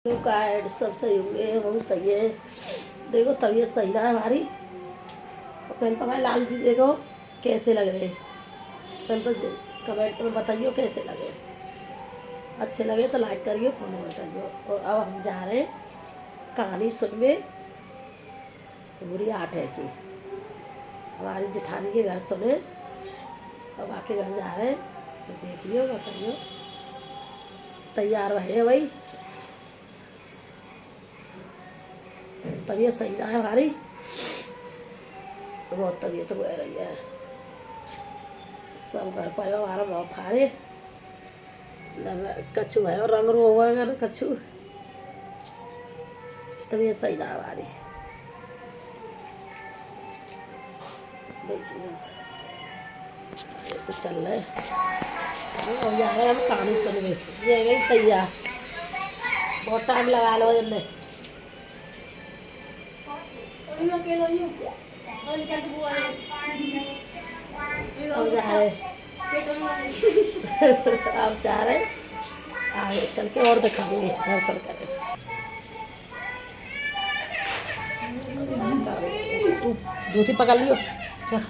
Card सब सही होंगे, बहुत सही है। देखो तबीयत सही ना है हमारी। पहले तो भाई लाल जी देखो कैसे लग रहे हैं, पहले तो कमेंट में बताइए कैसे लगे। अच्छे लगे तो लाइक करिए, फॉलो करिए। और अब हम जा रहे हैं कहानी सुनने पूरी 8 है की, हमारी जेठानी के घर सुने। अब आके घर जा रहे हैं तो देखिए बताइए। तैयार रहे भाई, तबीयत सही ना है हमारी, बहुत तबीयत हो रही है। सब घर पर हमारा बहुत फारे कछु है और रंग रो हुआ है कछु, तबीयत सही ना है हमारी। देखिए कुछ चल रहा है। अब जा रहे हैं हम कहानी सुनने, ये गई तैयार। बहुत टाइम लगा लो जल्दी। अब जा रहे अब जा रहे आगे चल के और दिखाएंगे, दर्शन करें। दूधी पकड़ लियो चल।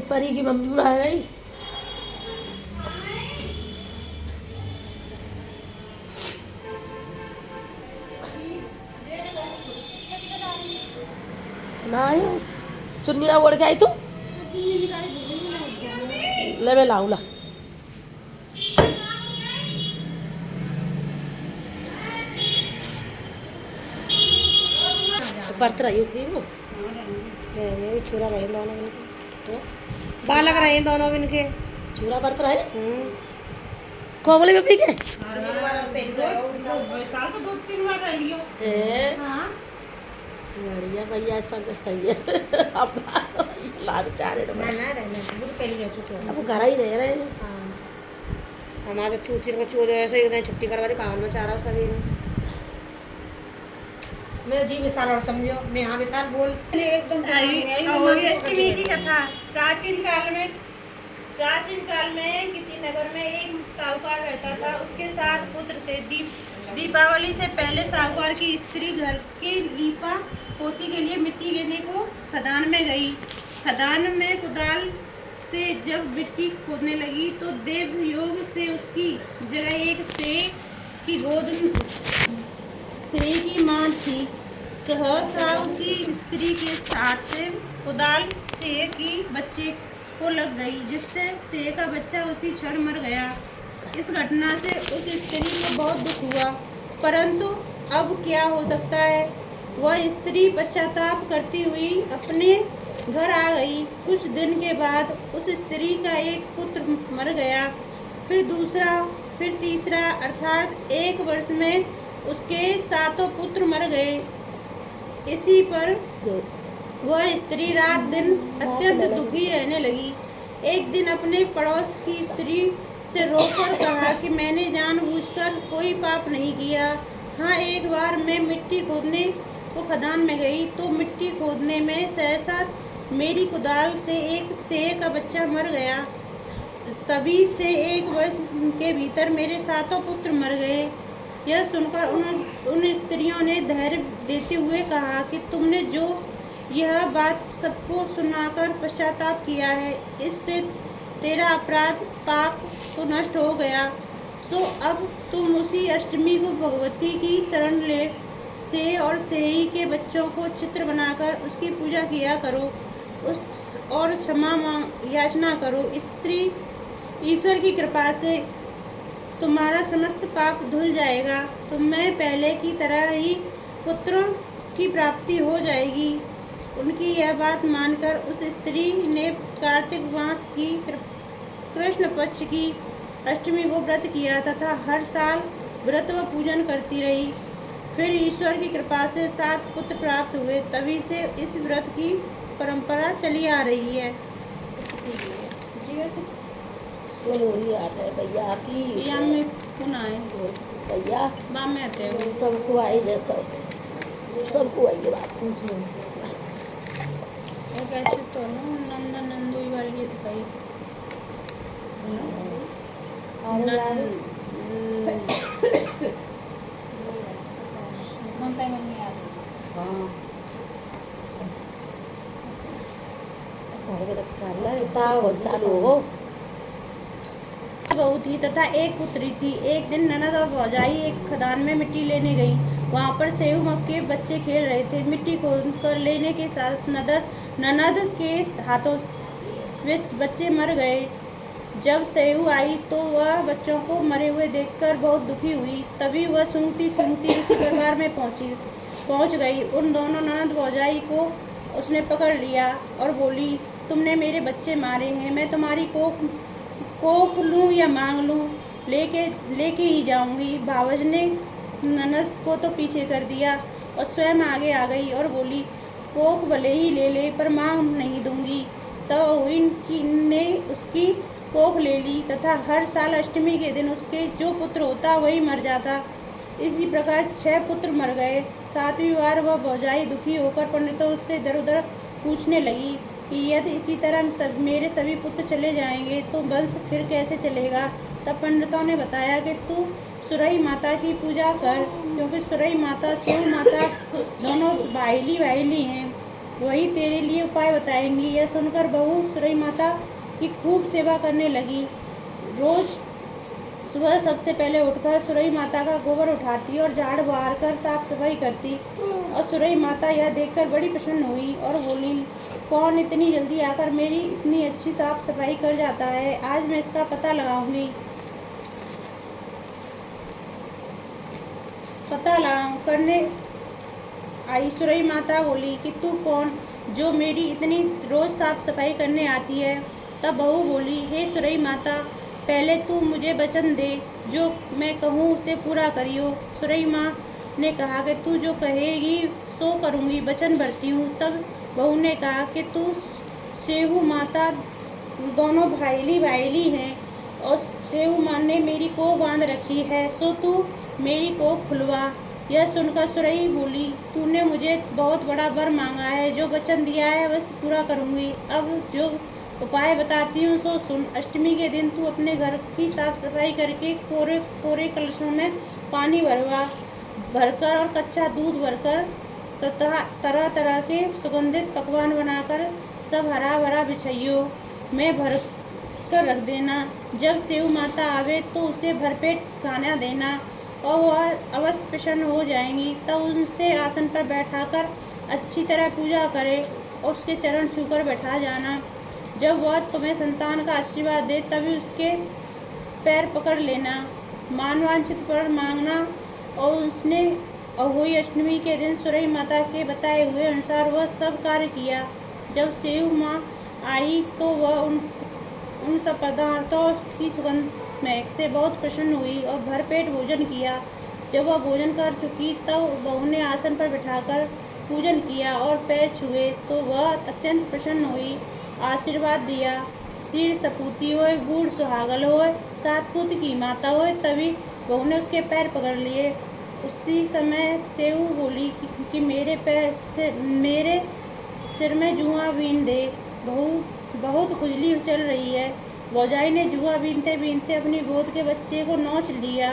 परी की मम्मी आ गई। ना आई चुन्नी ना ओढ़ के आई तू, ले मैं लाऊं ला। बर्त रही होगी वो मेरे छुरा रहे दोनों इनके, बालक रहे दोनों इनके छुरा बर्त रहे कोमली में पी के साल तो 2-3 बार रह लियो। हाँ बढ़िया भैया, संग सही है। अपना ला बेचारे ना ना रहने वो तो पहले रह चुके हैं। अब वो घर ही रह रहे हैं। हाँ हमारे चूती को चूत ऐसे ही छुट्टी करवा दी, काम में चाह रहा सभी ने। मैं जी विशाल और समझो, मैं हाँ विशाल बोल एकदम। अष्टमी की कथा। प्राचीन काल में किसी नगर में एक साहूकार रहता था। उसके 7 पुत्र थे। दीपावली से पहले साहूकार की स्त्री घर की लीपा पोती के लिए मिट्टी लेने को खदान में गई। खदान में कुदाल से जब मिट्टी खोदने लगी तो देव योग से उसकी जगह एक सेव की गोद सेव की मां थी। सहसा उसी स्त्री के साथ से कुदाल सेव की बच्चे को लग गई, जिससे सेव का बच्चा उसी क्षण मर गया। इस घटना से उस स्त्री को बहुत दुख हुआ, परंतु अब क्या हो सकता है। वह स्त्री पश्चाताप करती हुई अपने घर आ गई। कुछ दिन के बाद उस स्त्री का एक पुत्र मर गया, फिर दूसरा, फिर तीसरा, अर्थात 1 वर्ष में उसके 7 पुत्र मर गए। इसी पर वह स्त्री रात दिन अत्यंत दुखी रहने लगी। एक दिन अपने पड़ोस की स्त्री से रोकर कहा कि मैंने जानबूझकर कोई पाप नहीं किया। हाँ, एक बार मैं मिट्टी खोदने को खदान में गई तो मिट्टी खोदने में सहसा मेरी कुदाल से एक सेव का बच्चा मर गया। तभी से 1 वर्ष के भीतर मेरे 7 पुत्र मर गए। यह सुनकर उन स्त्रियों ने धैर्य देते हुए कहा कि तुमने जो यह बात सबको सुनाकर पश्चाताप किया है, इससे तेरा अपराध पाप तो नष्ट हो गया। सो अब तुम उसी अष्टमी को भगवती की शरण ले से और सेही के बच्चों को चित्र बनाकर उसकी पूजा किया करो और क्षमा याचना करो। स्त्री ईश्वर की कृपा से तुम्हारा समस्त पाप धुल जाएगा। तुम्हें पहले की तरह ही पुत्रों की प्राप्ति हो जाएगी। उनकी यह बात मानकर उस स्त्री ने कार्तिक मास की कृष्ण पक्ष की अष्टमी को व्रत किया तथा हर साल व्रत व पूजन करती रही। फिर ईश्वर की कृपा से 7 पुत्र प्राप्त हुए। तभी से इस व्रत की परंपरा चली आ रही है। भैया की भैया सबको आई जै सबको आई बात। कैसे तो नंदू वाली बहुत चालू हो। बहू थी तथा एक पुत्री थी। एक दिन ननद और भौजाई एक खदान में मिट्टी लेने गई। वहां पर सेऊ के बच्चे खेल रहे थे। मिट्टी खोद कर लेने के साथ ननद के हाथों वे बच्चे मर गए। जब सेऊ आई तो वह बच्चों को मरे हुए देखकर बहुत दुखी हुई। तभी वह सूंघती सूंघती उसी प्रकार में पहुंच गई। उन दोनों ननद भौजाई को उसने पकड़ लिया और बोली, तुमने मेरे बच्चे मारे हैं, मैं तुम्हारी कोख लूँ या मांग लूँ, लेके ही जाऊंगी। भावज ने ननद को तो पीछे कर दिया और स्वयं आगे आ गई और बोली, कोख भले ही ले पर मांग नहीं दूंगी। तब ने उसकी कोख ले ली तथा हर साल अष्टमी के दिन उसके जो पुत्र होता वही मर जाता। इसी प्रकार 6 पुत्र मर गए। 7वीं बार वह भौजाई दुखी होकर पंडितों से इधर उधर पूछने लगी कि यदि इसी तरह मेरे सभी पुत्र चले जाएंगे तो वंश फिर कैसे चलेगा। तब पंडितों ने बताया कि तू सुरई माता की पूजा कर, क्योंकि सुरई माता सेऊ माता दोनों भाईली हैं, वही तेरे लिए उपाय बताएंगी। यह सुनकर बहू सुरई माता की खूब सेवा करने लगी। रोज सुबह सबसे पहले उठकर सुरई माता का गोबर उठाती और झाड़ बहार कर साफ सफाई करती। और सुरई माता यह देखकर बड़ी प्रसन्न हुई और बोली, कौन इतनी जल्दी आकर मेरी इतनी अच्छी साफ सफाई कर जाता है, आज मैं इसका पता लगाऊंगी। करने आई सुरई माता बोली कि तू कौन जो मेरी इतनी रोज साफ सफाई करने आती है। तब बहू बोली, हे सुरई माता, पहले तू मुझे वचन दे, जो मैं कहूँ उसे पूरा करियो। सुरई माँ ने कहा कि तू जो कहेगी सो करूँगी, वचन भरती हूँ। तब बहू ने कहा कि तू सेऊ माता दोनों भाईली हैं और सेऊ माँ ने मेरी कोख बांध रखी है, सो तू मेरी कोख खुलवा। यह सुनकर सुरई बोली, तूने मुझे बहुत बड़ा वर मांगा है, जो वचन दिया है बस पूरा करूँगी। अब जो उपाय बताती हूँ सो सुन। अष्टमी के दिन तू अपने घर की साफ सफाई करके कोरे कलशों में पानी भरकर और कच्चा दूध भरकर तथा तरह तरह के सुगंधित पकवान बनाकर सब हरा भरा बिछाइयो में भर कर रख देना। जब सेऊ माता आवे तो उसे भरपेट खाना देना और वह अवश्य प्रसन्न हो जाएंगी। तब उनसे आसन पर बैठाकर अच्छी तरह पूजा करे और उसके चरण छूकर बैठा जाना। जब वह तुम्हें संतान का आशीर्वाद दे तभी उसके पैर पकड़ लेना, मानवांछित पर मांगना। और उसने अहोई अष्टमी के दिन सुरई माता के बताए हुए अनुसार वह सब कार्य किया। जब सेऊ माँ आई तो वह उन सब पदार्थों की सुगंध महक से बहुत प्रसन्न हुई और भरपेट भोजन किया। जब वह भोजन कर चुकी तब बहू ने आसन पर बिठाकर पूजन किया और पैर छुए तो वह अत्यंत प्रसन्न हुई, आशीर्वाद दिया। सिर सपूती होए, बूढ़ सुहागल होए, 7 पुत्र की माता होए, तभी बहू ने उसके पैर पकड़ लिए। उसी समय सेऊ बोली कि मेरे सिर में जुआ बीन दे, बहू बहुत खुजली चल रही है। भौजाई ने जुआ बीनते बीनते अपनी गोद के बच्चे को नोच लिया।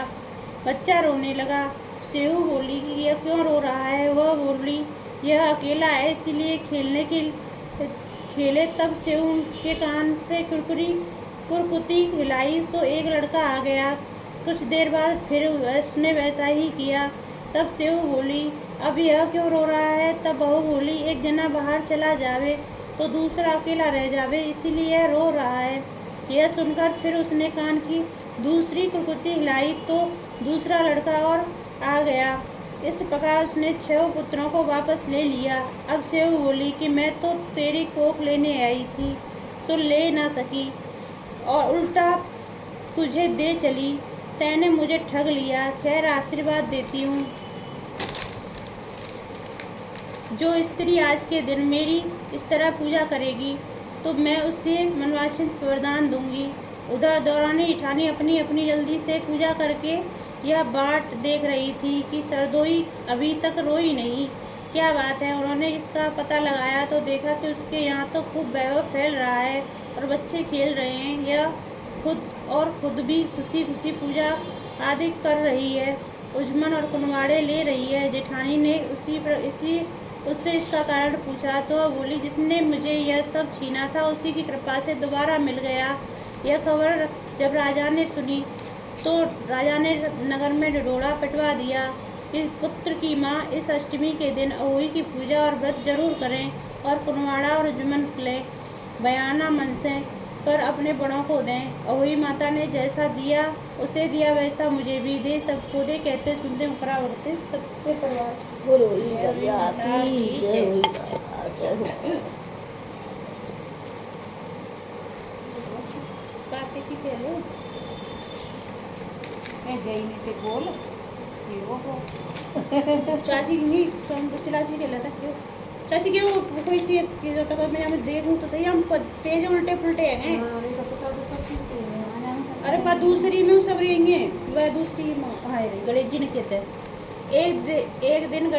बच्चा रोने लगा। सेऊ बोली कि यह क्यों रो रहा है। वह बोली, यह अकेला है इसीलिए खेले। तब सेऊ के कान से कुरकुती हिलाई तो एक लड़का आ गया। कुछ देर बाद फिर उसने वैसा ही किया। तब सेऊ बोली, अब यह क्यों रो रहा है। तब बहू बोली, एक जना बाहर चला जावे तो दूसरा अकेला रह जावे, इसीलिए रो रहा है। यह सुनकर फिर उसने कान की दूसरी कुरकुती हिलाई तो दूसरा लड़का और आ गया। इस प्रकार उसने 6 पुत्रों को वापस ले लिया। अब सेऊ बोली कि मैं तो तेरी कोख लेने आई थी, सो ले ना सकी और उल्टा तुझे दे चली। तैने मुझे ठग लिया। खैर, आशीर्वाद देती हूँ, जो स्त्री आज के दिन मेरी इस तरह पूजा करेगी तो मैं उसे मनवांछित वरदान दूंगी। उधर दौरानी जेठानी अपनी अपनी जल्दी से पूजा करके यह बाट देख रही थी कि सरदोई अभी तक रोई नहीं। क्या बात है। उन्होंने इसका पता लगाया तो देखा कि उसके यहाँ तो खूब वैभव फैल रहा है और बच्चे खेल रहे हैं। यह खुद भी खुशी खुशी पूजा आदि कर रही है, उजमन और कुनवाड़े ले रही है। जेठानी ने इसी उससे इसका कारण पूछा तो वह बोली, जिसने मुझे यह सब छीना था उसी की कृपा से दोबारा मिल गया। यह खबर जब राजा ने सुनी तो राजा ने नगर में ढिढोरा पिटवा दिया कि पुत्र की माँ इस अष्टमी के दिन अहोई की पूजा और व्रत जरूर करें और कुनवाड़ा और जुमन लें, बयाना मनसें कर अपने बड़ों को दें। अहोई माता ने जैसा दिया उसे दिया, वैसा मुझे भी दे, सबको दे। कहते सुनते मुकरा उड़ते सबके परिवार। बोलो मैया की जय हो, जय हो। कार्तिकी कह लो। मैं जई नहीं थे बोल ये वो चाची नहीं चाची के लेता क्यों चाची क्यों कोई सी जो तक मैं देखूं तो सही, हम पेज उल्टे पुल्टे हैं। ये तो पता तो सब चीज के है। अरे पर दूसरी में सब रहेंगे, वह दूसरी है गणेश जी ने कहते हैं। एक दिन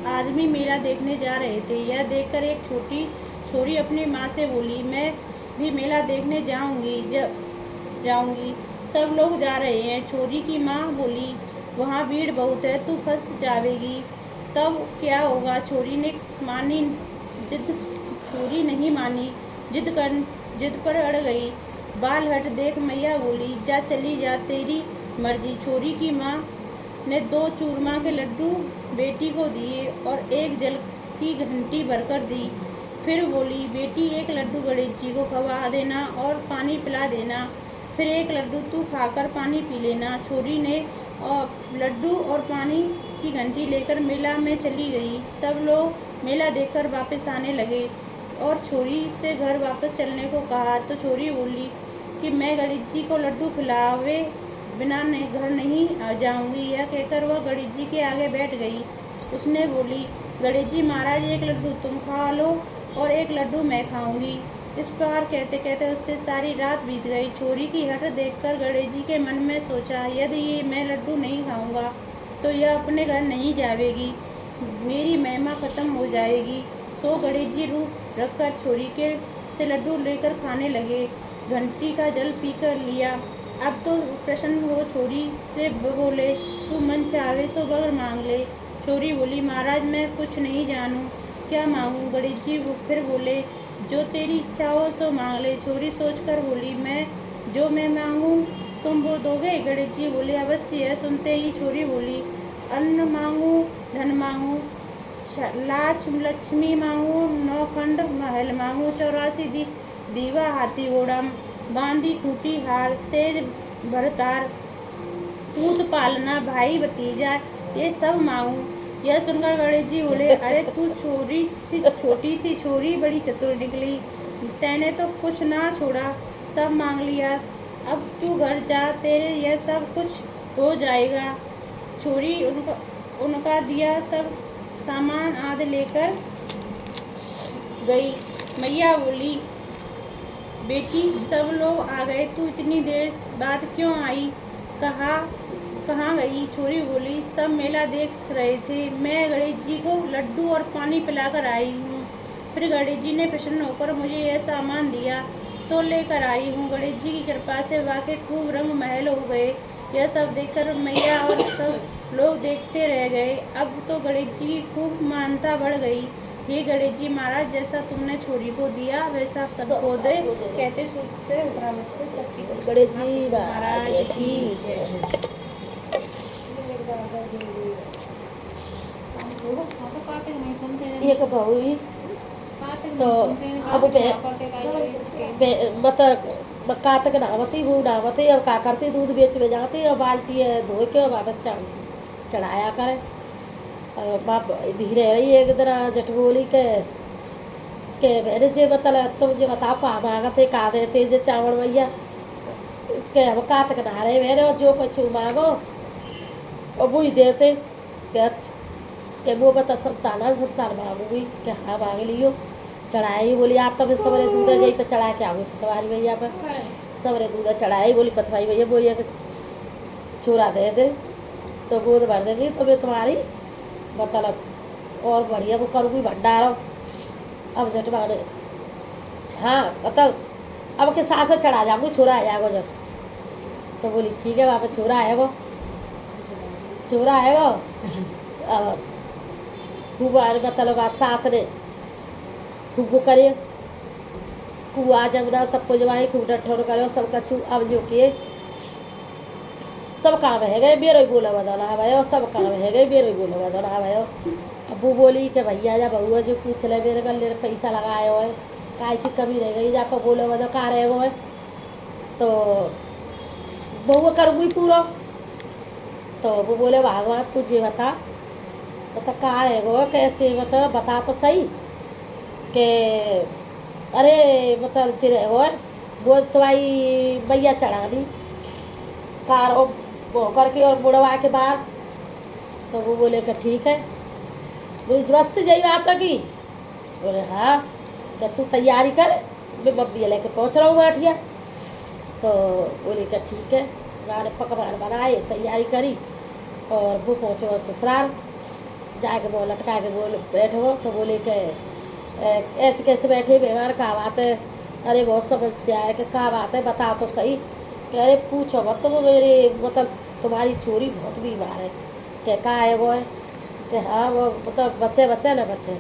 आदमी मेला देखने जा रहे थे। यह देखकर एक छोटी छोरी अपनी माँ से बोली, मैं भी मेला देखने जाऊंगी। सब लोग जा रहे हैं। छोरी की माँ बोली, वहाँ भीड़ बहुत है, तू फंस जावेगी, तब क्या होगा। छोरी नहीं मानी, जिद पर अड़ गई। बाल हट देख मैया बोली, जा चली जा, तेरी मर्जी। छोरी की माँ ने 2 चूरमा के लड्डू बेटी को दिए और एक जल की घंटी भरकर दी। फिर बोली, बेटी एक लड्डू गणेश जी को खवा देना और पानी पिला देना, फिर एक लड्डू तू खाकर पानी पी लेना। छोरी ने लड्डू और पानी की घंटी लेकर मेला में चली गई। सब लोग मेला देखकर वापस आने लगे और छोरी से घर वापस चलने को कहा तो छोरी बोली कि मैं गणेश जी को लड्डू खिलावे बिना घर नहीं आ जाऊंगी। यह कहकर वह गणेश जी के आगे बैठ गई। उसने बोली, गणेश जी महाराज, एक लड्डू तुम खा लो और एक लड्डू मैं खाऊंगी। इस प्रकार कहते कहते उससे सारी रात बीत गई। छोरी की हट देखकर गणेश जी के मन में सोचा, यदि ये मैं लड्डू नहीं खाऊंगा तो यह अपने घर नहीं जावेगी, मेरी महिमा खत्म हो जाएगी। सो गणेश जी रूप रखकर छोरी के से लड्डू लेकर खाने लगे। घंटी का जल पीकर लिया। अब तो प्रसन्न हो छोरी से बोले, तू मन चाहे सो वर मांग ले। छोरी बोली, महाराज मैं कुछ नहीं जानूं, क्या मांगूं। गणेश जी फिर बोले, जो तेरी इच्छा हो सो मांग ले। छोरी सोचकर बोली, जो मैं मांगूं तुम वो दोगे। गणेश जी बोले, अवश्य है। सुनते ही छोरी बोली, अन्न मांगू, धन मांगू, लाच लक्ष्मी मांगू, 9 खंड महल मांगू, 84 दीवा हाथी घोड़ा, बांधी खूटी हार, सेज भरतार, पूत पालना, भाई भतीजा, ये सब मांगू। यह सुनकर गणेश जी बोले, अरे तू छोटी सी छोरी बड़ी चतुर निकली, तैने तो कुछ ना छोड़ा, सब मांग लिया। अब तू घर जा, तेरे यह सब कुछ हो जाएगा। छोरी उनका दिया सब सामान आदि लेकर गई। मैया बोली, बेटी सब लोग आ गए, तू इतनी देर बाद क्यों आई, कहाँ गई। छोरी बोली, सब मेला देख रहे थे, मैं गणेश जी को लड्डू और पानी पिलाकर आई हूँ। फिर गणेश जी ने प्रसन्न होकर मुझे यह सामान दिया, सो लेकर आई हूँ। गणेश जी की कृपा से वाकई खूब रंग महल हो गए। यह सब देखकर मैया और सब लोग देखते रह गए। अब तो गणेश जी की खूब मान्यता बढ़ गई। हे गणेश जी महाराज, जैसा तुमने छोरी को दिया वैसा सबको दे। कहते सुनते सबकी गणेश जी महाराज की जय। एक बहू तो अब मतलब कातक नहावती वो नहावती, अब का करती दूध बेच में जाती और बाल्टी धो के बच्चा चढ़ाया करे। बाप भीरे रही एक दिन जट बोली के मैंने जे मतलब तुम जो बताओ कहाँ मांगते का देते जे चावल भैया के हम कातक नहा रहे मैंने, और जो कुछ मांगो और वो ही देते के वो बता संतान मांगूंगी क्या, हाँ मांग लियो। चढ़ाई बोली, आप तो फिर सवरे दूध जाई पे चढ़ा के आओगे पतवारी भैया पर सवरे दूध चढ़ाई। बोली पतवारी भैया बोलिए छोरा दे दे तो गोद भर देगी तो मैं तुम्हारी मतलब और बढ़िया वो करूँगी भंडारो। अब झट माने हाँ मतलब अब के सास चढ़ा जाऊँगी, छोरा आ जाएगा जब। तो बोली ठीक है वापस छोरा आएगा खूब मतलब बात सास ने खूब वो करे, खूब आ जमुना सब कुछ जमाई खूब डठोर करे सब कछु। अब जो कि सब काम है गए बेरो बोला बदला भाई, सब काम है गए बेरो बोला बदला भाई। अब वो बोली कि भैया जा बउआ जो पूछ ले मेरे गले पैसा लगाए हो काय की कमी रह गई जाकर बोले बदो कहाँ रहे हो। तो बउआ करूँगी पूरा। तो वो बोले भगवान तुझे बता कहाँ रह गो कैसे, मतलब बता तो सही कि अरे मतलब चिरे हो वो तुम्हारी भैया चढ़ा दी कार वो करके और बुढ़वा के बाद। तो वो बोले कि ठीक है, बोली बस से यही बात लगी। बोले हाँ, क्या तू तैयारी कर, मैं बब्बिया लेके पहुँच रहा हूँ बैठिया। तो बोले कि ठीक है, गाने पकवान बनाए तैयारी करी और वो पहुँचो ससुराल जाके वो लटका के बोल बैठो। तो बोले कि ऐसे कैसे बैठे व्यवहार कहाँ बात है, अरे बहुत समस्या है कि कहाँ बात है बता तो सही। कि अरे पूछो मत, तो मेरे मतलब तुम्हारी छोरी बहुत बीमार है। कि कहाँ है वो है कि हाँ वो मतलब बच्चे ना बच्चे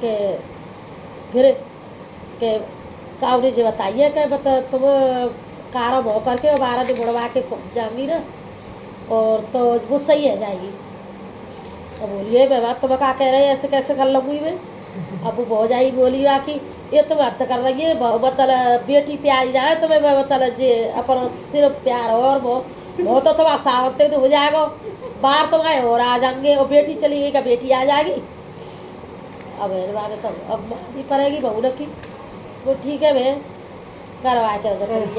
कि फिर के कावड़ी जी बताइए कि मतलब तुम कार भो करके 12 दिन बुढ़वा के जाऊँगी ना और तो वो सही है जाएगी। तो बोलिए मैं तुम क्या कह रहे हैं ऐसे कैसे कर लूँगी मैं। अब वो बहुत जाई बोली आखी ये तुम हद कर रही है मतलब बेटी प्यारी ना है तुम्हें मतलब जे अपन सिर्फ प्यार और वो तो तुम्हारा सावते तो हो जाएगा बाहर तुम्हारे और आ जाएंगे और बेटी चली गई का बेटी आ जाएगी। अब बात तो अब मानी पड़ेगी बहू रखी। वो ठीक है मैं करवा के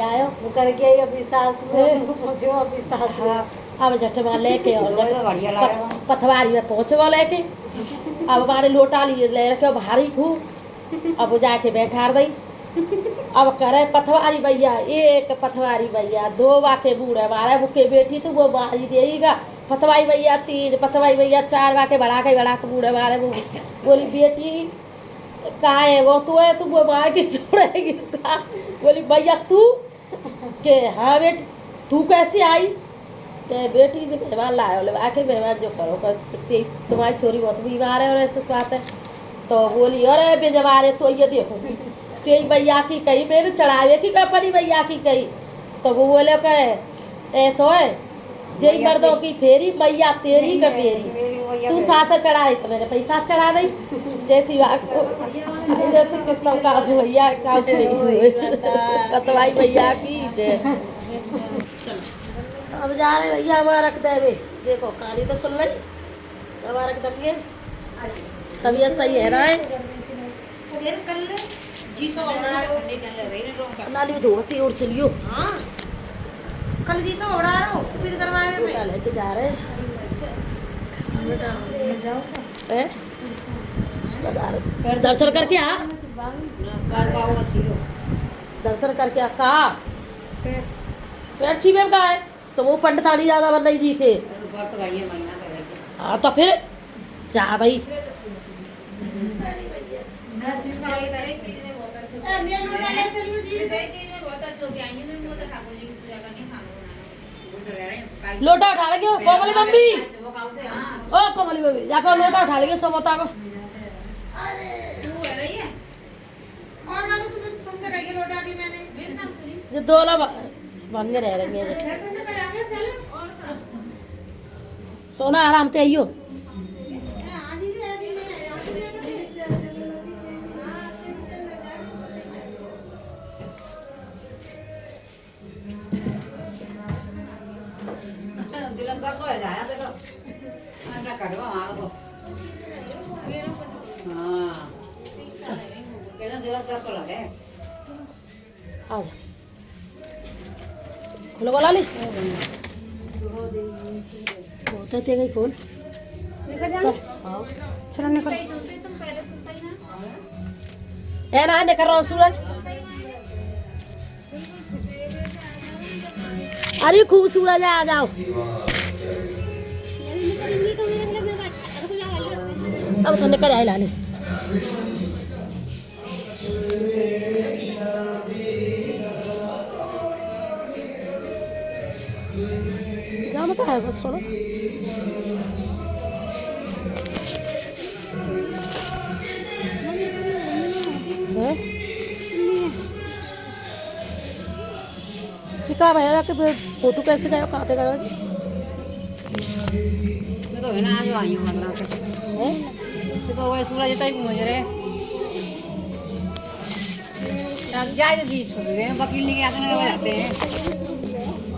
आयो वो करके आई अपनी सास में पहुंचो अपनी सास में। अब झटमा लेके और पथवारी में पहुँच गो लेके। अब हमारे लोटा लिए ले रखे भारी खूब। अब वो जाके बैठा दी। अब करे पथवारी भैया एक पथवारी भैया दो वाके बूढ़े मारे बुके बेटी तो वो बारी देगा पथवारी भैया 3 पथवारी भैया 4 वाके बढ़ा के बूढ़े मारे वो बोली बेटी कहाँ है वो तू है तू वो मार के छोड़ेगी का। बोली भैया तू के हाँ बेटी तू कैसे आई के बेटी जो मेहमान लाए बोले आके मेहमान जो करो कर तुम्हारी छोरी बहुत बीमार है और ऐसे बात है। तो बोली अरे बेजवारे तो ये देखो तेरी भैया की कही मेरे चढ़ावे की कपड़ी भैया की कही। तो वो बोले कहे ऐसो है जय मर्दों की फेरी भैया तेरी का फेरी तू सासा चढ़ा रही तो मैंने पैसा चढ़ा दी जैसी बात जैसे किस्म का भैया का पतवाई भैया की जय। अब जा रहे भैया हमारा रख दे देखो कहानी तो सुन ली हमारा रख दिए तबीयत सही है ना नाली में धोती और चलियो कल जी सो उड़ा रहा हूँ फिर करवाए में लेके जा रहे हैं दर्शन करके आ दर्शन करके आ कहा पेड़ छीपे का है तो वो पंडितानी ज्यादा बन नहीं दिखे। हाँ तो फिर जा भाई लोटा उठा लेंगे कोमली मम्मी ओ कोमली मम्मी जाकर लोटा उठा लेंगे सब बता को जो दोनों भंगे रह रहेंगे सोना आराम से आइयो खोलो बोला ली होता है तेरा फोन चलो निकल है ना निकल रहा हूँ सूरज अरे खूब सूरज आ जाओ अब तो निकल आए लाने जाओ मत है बस थोड़ा चिका भैया के फोटो कैसे गए कहाँ पे गए जी? मैं तो है ना आज आई हूँ मतलब हैं? तो वो सूरज इतना ही मुझे रे जाए दी छोड़ गए वकील लेके आते हैं